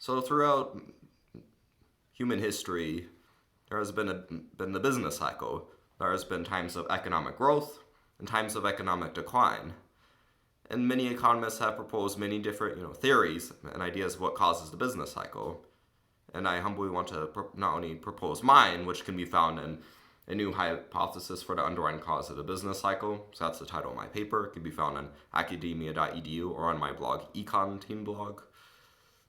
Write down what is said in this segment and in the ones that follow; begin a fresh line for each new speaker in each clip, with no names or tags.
So throughout human history, there has been the business cycle. There has been times of economic growth and times of economic decline. And many economists have proposed many different theories and ideas of what causes the business cycle. And I humbly want to not only propose mine, which can be found in a new hypothesis for the underlying cause of the business cycle. So that's the title of my paper. It can be found on academia.edu or on my blog, Econ Team blog.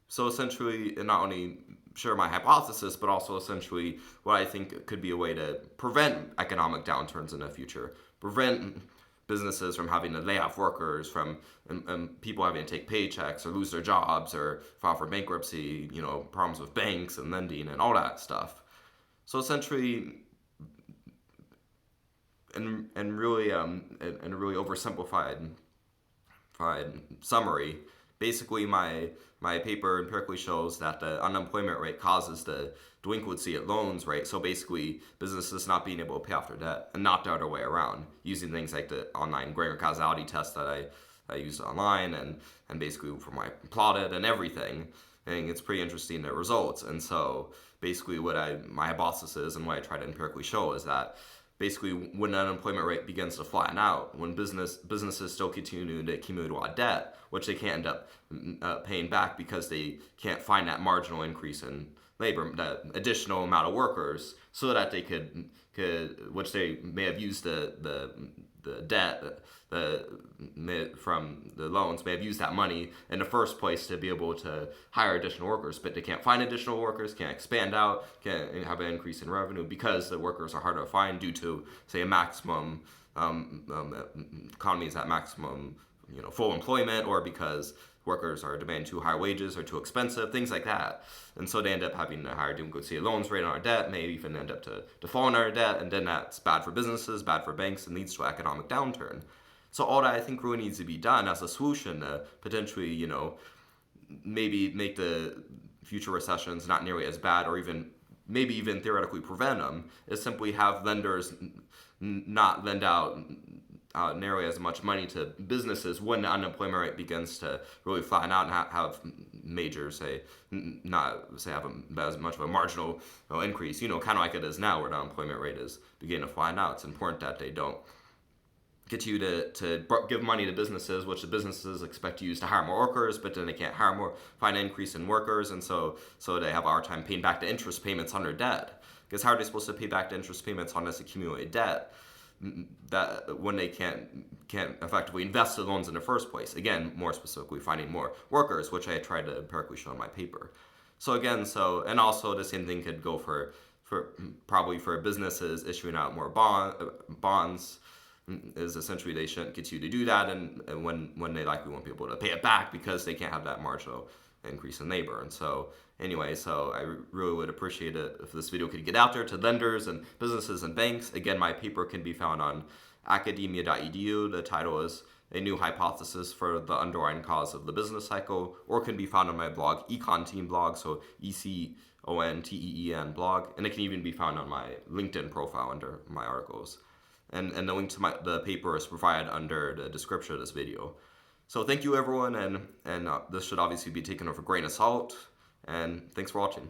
So essentially, not only share my hypothesis, but also essentially what I think could be a way to prevent economic downturns in the future, prevent businesses from having to lay off workers, from and people having to take paychecks or lose their jobs or file for bankruptcy, problems with banks and lending and all that stuff. So essentially, and really oversimplified summary, basically my paper empirically shows that the unemployment rate causes the delinquency at loans rate. So basically, businesses not being able to pay off their debt, and not the other way around, using things like the online Granger causality test that I used online and basically from my plotted and everything. And it's pretty interesting, the results. And so basically my hypothesis is, and what I try to empirically show, is that basically when the unemployment rate begins to flatten out, when businesses still continue to accumulate a lot of debt, which they can't end up paying back because they can't find that marginal increase in labor, that additional amount of workers, so that they could which they may have used the debt from the loans, may have used that money in the first place to be able to hire additional workers, but they can't find additional workers, can't expand out, can't have an increase in revenue because the workers are harder to find due to, say, a maximum economies at maximum full employment, or because workers are demanding too high wages or too expensive, things like that. And so they end up having a higher delinquency loans rate on our debt, may even end up to default on our debt, and then that's bad for businesses, bad for banks, and leads to an economic downturn. So all that I think really needs to be done as a solution to potentially, maybe make the future recessions not nearly as bad, or maybe even theoretically prevent them, is simply have lenders not lend out nearly as much money to businesses when the unemployment rate begins to really flatten out and have major, have as much of a marginal increase, kind of like it is now, where the unemployment rate is beginning to flatten out. It's important that they don't get you to give money to businesses, which the businesses expect to use to hire more workers, but then they can't find an increase in workers, and so they have a hard time paying back the interest payments on their debt. Because how are they supposed to pay back the interest payments on this accumulated debt, that when they can't effectively invest the loans in the first place? Again, more specifically, finding more workers, which I tried to empirically show in my paper. So again, and also the same thing could go for probably for businesses issuing out more bonds. Is essentially they shouldn't get you to do that, and when they likely won't be able to pay it back because they can't have that marginal increase in labor. And so anyway, so I really would appreciate it if this video could get out there to lenders and businesses and banks. Again, my paper can be found on academia.edu. The title is A New Hypothesis for the Underlying Cause of the Business Cycle, or can be found on my blog, Econ Team blog, so ECONTEEN blog, and it can even be found on my LinkedIn profile under my articles. And the link to the paper is provided under the description of this video. So thank you, everyone, and this should obviously be taken with a grain of salt, and thanks for watching.